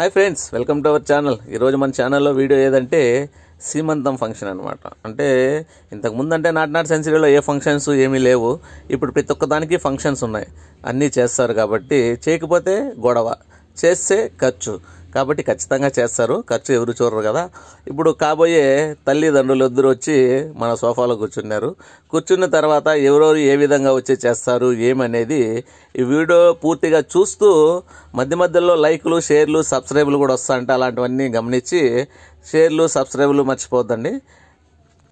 Hi friends, welcome to our channel. ఈరోజు మన ఛానల్లో వీడియో ఏదంటే సీమంతం ఫంక్షన్ అనమాట. అంటే ఇంతకుముందు అంటే నాట్ సెంచరీలో ఏ ఫంక్షన్స్ ఏమీ లేవు. ఇప్పుడు ప్రతి ఒక్కదానికి ఫంక్షన్స్ ఉన్నాయి, అన్నీ చేస్తారు. కాబట్టి చేయకపోతే గొడవ, చేస్తే ఖర్చు. కాబట్టి ఖచ్చితంగా చేస్తారు, ఖర్చు ఎవరు చూడరు కదా. ఇప్పుడు కాబోయే తల్లిదండ్రులు ఇద్దరు వచ్చి మన సోఫాలో కూర్చున్న తర్వాత ఎవరెవరు ఏ విధంగా వచ్చి చేస్తారు ఏమనేది ఈ వీడియో పూర్తిగా చూస్తూ మధ్యలో లైకులు, షేర్లు, సబ్స్క్రైబులు కూడా వస్తాయంటే అలాంటివన్నీ గమనించి షేర్లు, సబ్స్క్రైబులు మర్చిపోద్దండి.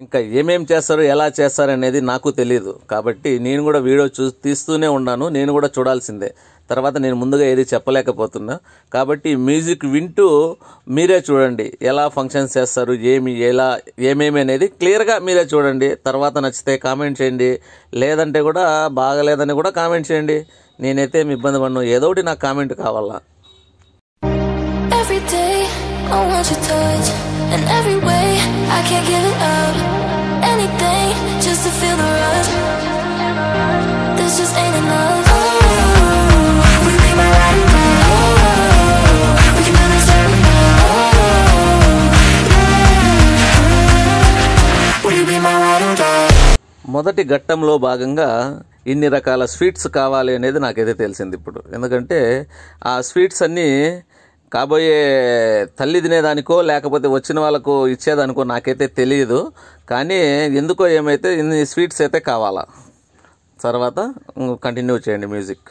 ఇంకా ఏమేం చేస్తారు, ఎలా చేస్తారు అనేది నాకు తెలియదు. కాబట్టి నేను కూడా వీడియో తీస్తూనే ఉన్నాను, నేను కూడా చూడాల్సిందే. తర్వాత నేను ముందుగా ఏది చెప్పలేకపోతున్నా. కాబట్టి మ్యూజిక్ వింటూ మీరే చూడండి, ఎలా ఫంక్షన్స్ చేస్తారు, ఏమేమి అనేది క్లియర్గా మీరే చూడండి. తర్వాత నచ్చితే కామెంట్ చేయండి, లేదంటే కూడా బాగలేదని కూడా కామెంట్ చేయండి. నేనైతే మీ ఇబ్బంది పడను, ఏదో ఒకటి నాకు కామెంట్ కావాలా. I want your touch in every way. I can't give it up. Anything just to feel the rush. This just ain't enough. Oh, we be my ride or die. Oh, we can do this every night. Oh, will you be my ride or die? మొదటి ఘట్టంలో భాగంగా ఇన్ని రకాల sweets కావాలి అనేది నాకైతే తెలిసింది ఇప్పుడు. ఎందుకంటే ఆ స్వీట్స్ అన్నీ కాబోయే తల్లి తినేదానికో లేకపోతే వచ్చిన వాళ్ళకు ఇచ్చేదానికో నాకైతే తెలియదు. కానీ ఎందుకో ఏమైతే ఇన్ని స్వీట్స్ అయితే కావాలా. తర్వాత కంటిన్యూ చేయండి మ్యూజిక్.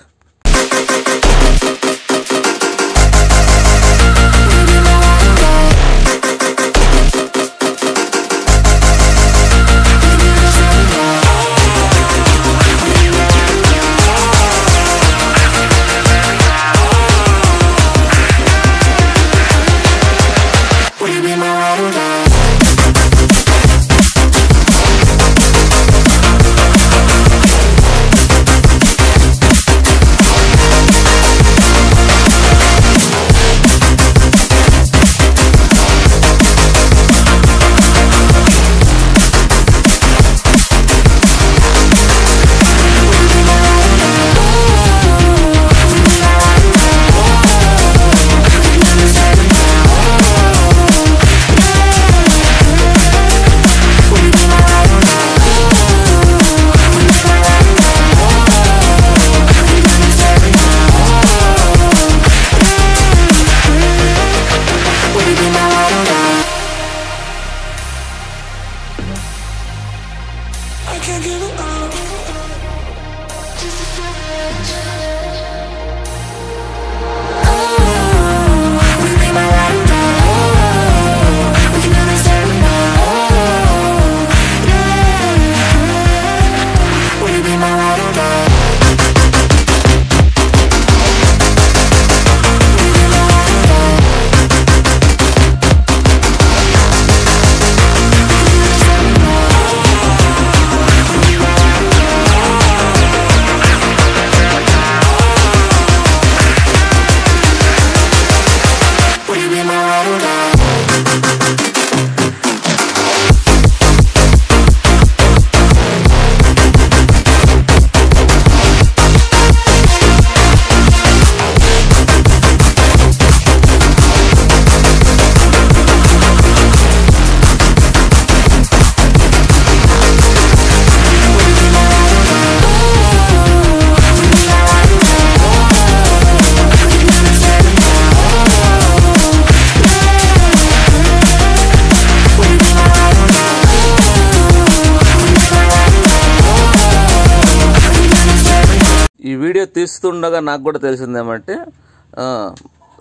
ఈ వీడియో తీస్తుండగా నాకు కూడా తెలిసిందేమంటే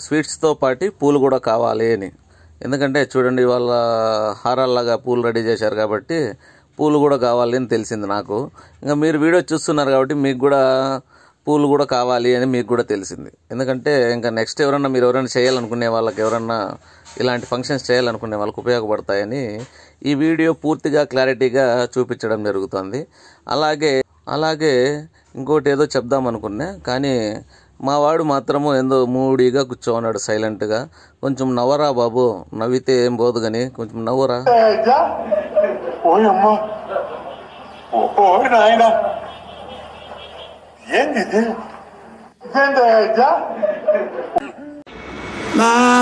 స్వీట్స్తో పాటు పూలు కూడా కావాలి అని. ఎందుకంటే చూడండి, వాళ్ళ హారాల్లాగా పూలు రెడీ చేశారు కాబట్టి పూలు కూడా కావాలి అని తెలిసింది నాకు. ఇంకా మీరు వీడియో చూస్తున్నారు కాబట్టి మీకు కూడా పూలు కూడా కావాలి అని మీకు కూడా తెలిసింది. ఎందుకంటే ఇంకా నెక్స్ట్ మీరు ఎవరైనా చేయాలనుకునే వాళ్ళకి, ఎవరన్నా ఇలాంటి ఫంక్షన్స్ చేయాలనుకునే వాళ్ళకి ఉపయోగపడతాయని ఈ వీడియో పూర్తిగా క్లారిటీగా చూపించడం జరుగుతుంది. అలాగే ఇంకోటి ఏదో చెప్దాం అనుకున్నా, కానీ మా వాడు మాత్రము ఏందో మూడీగా కూర్చోన్నాడు సైలెంట్గా. కొంచెం నవ్వరా బాబు, నవ్వితే ఏం పోదు కానీ కొంచెం నవ్వరా. ఏంది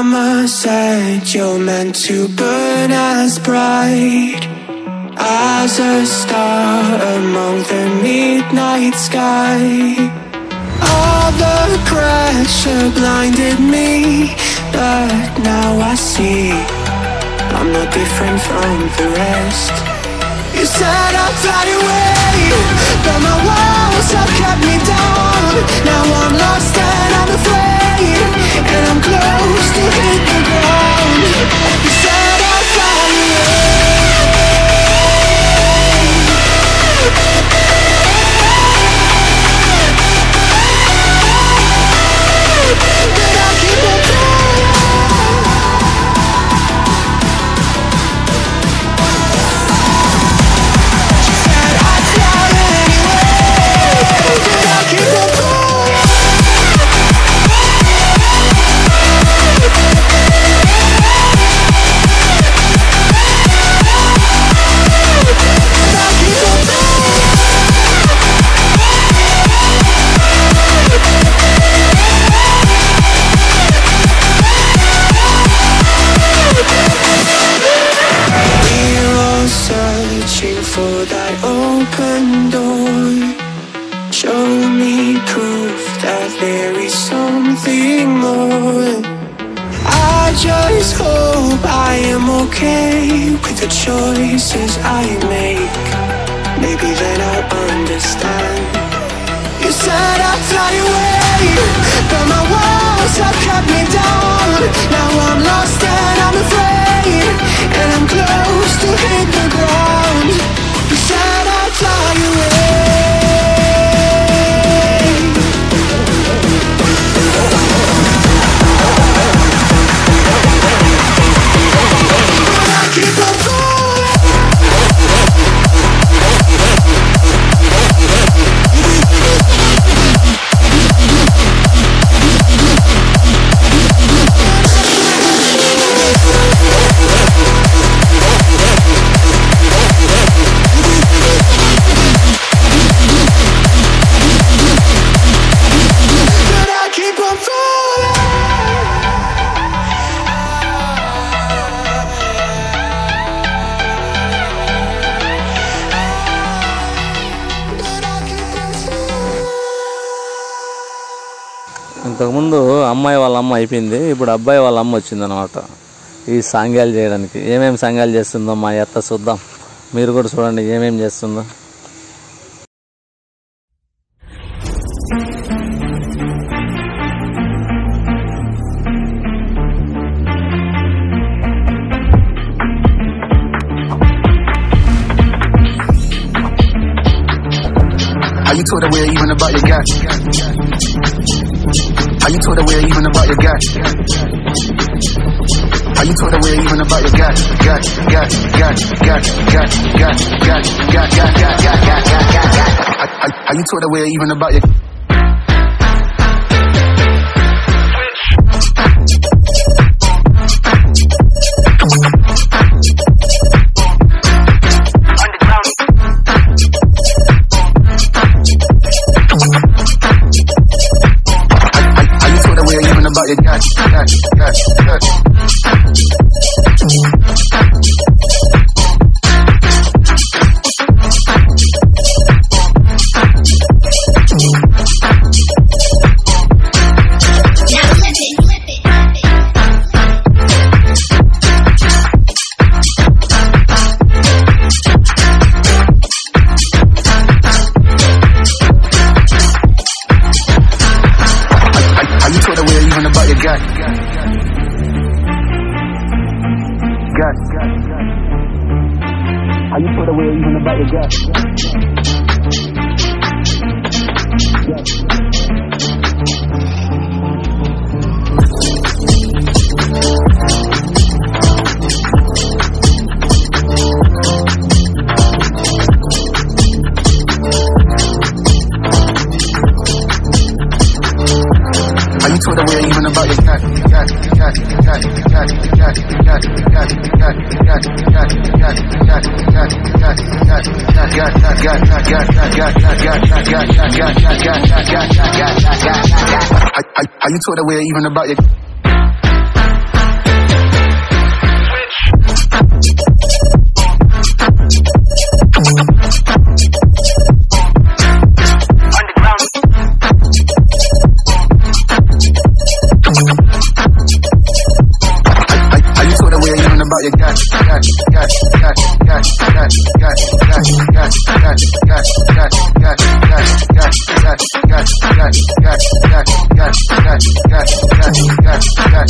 Mama said you're meant to burn as bright as a star among the midnight sky. All the pressure blinded me, but now I see I'm not different from the rest. You said I'd fly away, but my walls have kept me down. Now I'm lost and I'm afraid, and I'm close to hit the ground. You said I'd fly away, but I'll keep on flying. For that open door, show me proof that there is something more. I just hope I am okay with the choices I make. Maybe then I'll understand. You said I'd fly away, but my walls have kept me down. Now I'm lost and I'm afraid, and I'm close to hit the ground. You said I'd fly away, but I keep on falling. ఇంతకుముందు అమ్మాయి వాళ్ళ అమ్మ అయిపోయింది, ఇప్పుడు అబ్బాయి వాళ్ళ అమ్మ వచ్చిందనమాట ఈ సాంగ్యాలు చేయడానికి. ఏమేమి సాంగ్యాలు చేస్తుందో మా అత్త చూద్దాం, మీరు కూడా చూడండి ఏమేమి చేస్తుందో. How you told her where even about your guy? How you told her where even about your guy? How you told her where even about your guy? How you told her where even about your How you put away even about your gut? How you told away even about your gut? How you told away even about your Are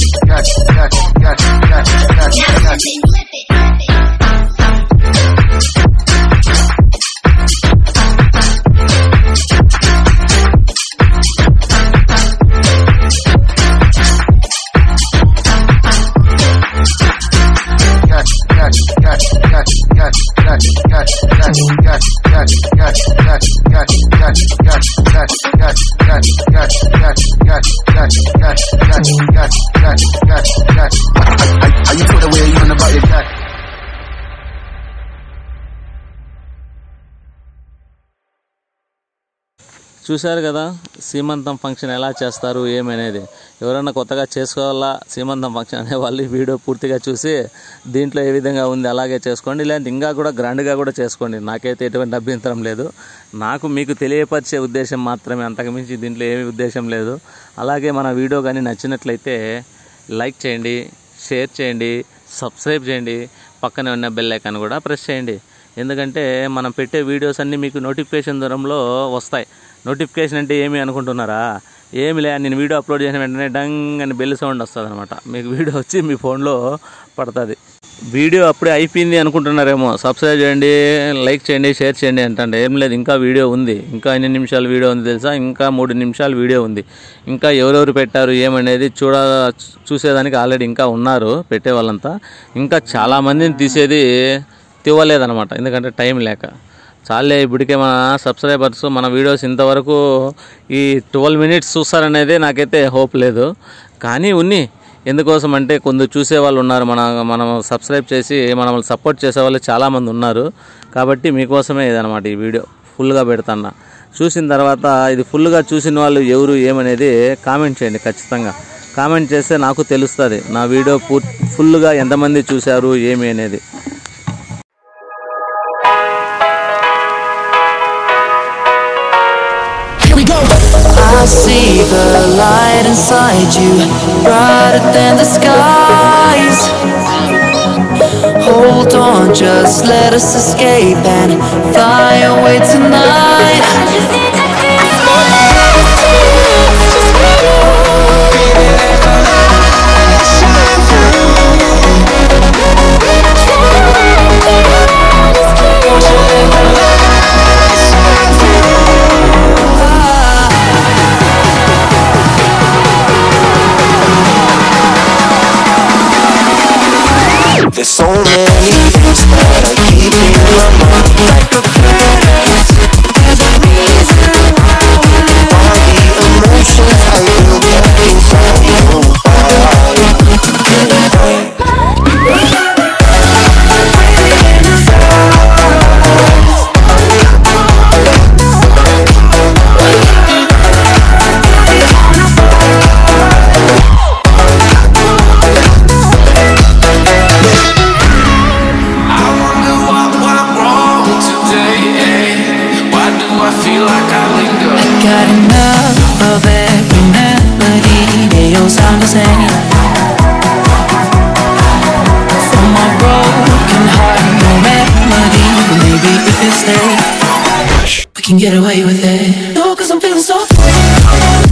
you put away even about your cat? చూశారు కదా సీమంతం function ఎలా చేస్తారు ఏమనేది. ఎవరైనా కొత్తగా చేసుకోవాలా సీమంతం ఫంక్షన్ అనే వాళ్ళు ఈ వీడియో పూర్తిగా చూసి దీంట్లో ఏ విధంగా ఉంది అలాగే చేసుకోండి, లేదంటే ఇంకా కూడా గ్రాండ్గా కూడా చేసుకోండి. నాకైతే ఎటువంటి అభ్యంతరం లేదు. నాకు మీకు తెలియపరిచే ఉద్దేశం మాత్రమే, అంతకుమించి దీంట్లో ఏమీ ఉద్దేశం లేదు. అలాగే మన వీడియో కానీ నచ్చినట్లయితే లైక్ చేయండి, షేర్ చేయండి, సబ్స్క్రైబ్ చేయండి, పక్కనే ఉన్న బెల్ ఐకాన్ కూడా ప్రెస్ చేయండి. ఎందుకంటే మనం పెట్టే వీడియోస్ అన్నీ మీకు నోటిఫికేషన్ దూరంలో వస్తాయి. నోటిఫికేషన్ అంటే ఏమి అనుకుంటున్నారా? ఏమి లే, నేను వీడియో అప్లోడ్ చేసిన వెంటనే డంగ్ అని బెల్ సౌండ్ వస్తుంది అనమాట. మీకు వీడియో వచ్చి మీ ఫోన్లో పడుతుంది. వీడియో అప్పుడే అయిపోయింది అనుకుంటున్నారేమో. సబ్స్క్రైబ్ చేయండి, లైక్ చేయండి, షేర్ చేయండి అంటే ఏం లేదు, ఇంకా వీడియో ఉంది. ఇంకా ఎన్ని నిమిషాలు వీడియో ఉంది తెలుసా? ఇంకా 3 నిమిషాలు వీడియో ఉంది. ఇంకా ఎవరెవరు పెట్టారు ఏమనేది చూసేదానికి ఆల్రెడీ ఇంకా ఉన్నారు పెట్టే వాళ్ళంతా. ఇంకా చాలామందిని తీసేది తివ్వలేదనమాట, ఎందుకంటే టైం లేక. చాలే ఇప్పటికే మన సబ్స్క్రైబర్స్ మన వీడియోస్ ఇంతవరకు ఈ 12 మినిట్స్ చూస్తారనేది నాకైతే హోప్ లేదు. కానీ ఎందుకోసం అంటే కొందరు చూసేవాళ్ళు ఉన్నారు, మనం సబ్స్క్రైబ్ చేసి మనల్ని సపోర్ట్ చేసేవాళ్ళు చాలామంది ఉన్నారు. కాబట్టి మీకోసమే ఇదనమాట ఈ వీడియో ఫుల్గా పెడతాను. చూసిన తర్వాత ఇది ఫుల్గా చూసిన వాళ్ళు ఎవరు ఏమనేది కామెంట్ చేయండి. ఖచ్చితంగా కామెంట్ చేస్తే నాకు తెలుస్తుంది నా వీడియో ఫుల్గా ఎంతమంది చూశారు ఏమి అనేది. I see the light inside you, brighter than the skies. Hold on, just let us escape and fly away tonight. There's so many things that I keep in my mind, like a past. There's a reason why all the emotions I feel back inside you. Got enough of every melody, they all sound the same. From my broken heart, no remedy, but maybe if you stay, we can get away with it. No, 'cause I'm feeling so free.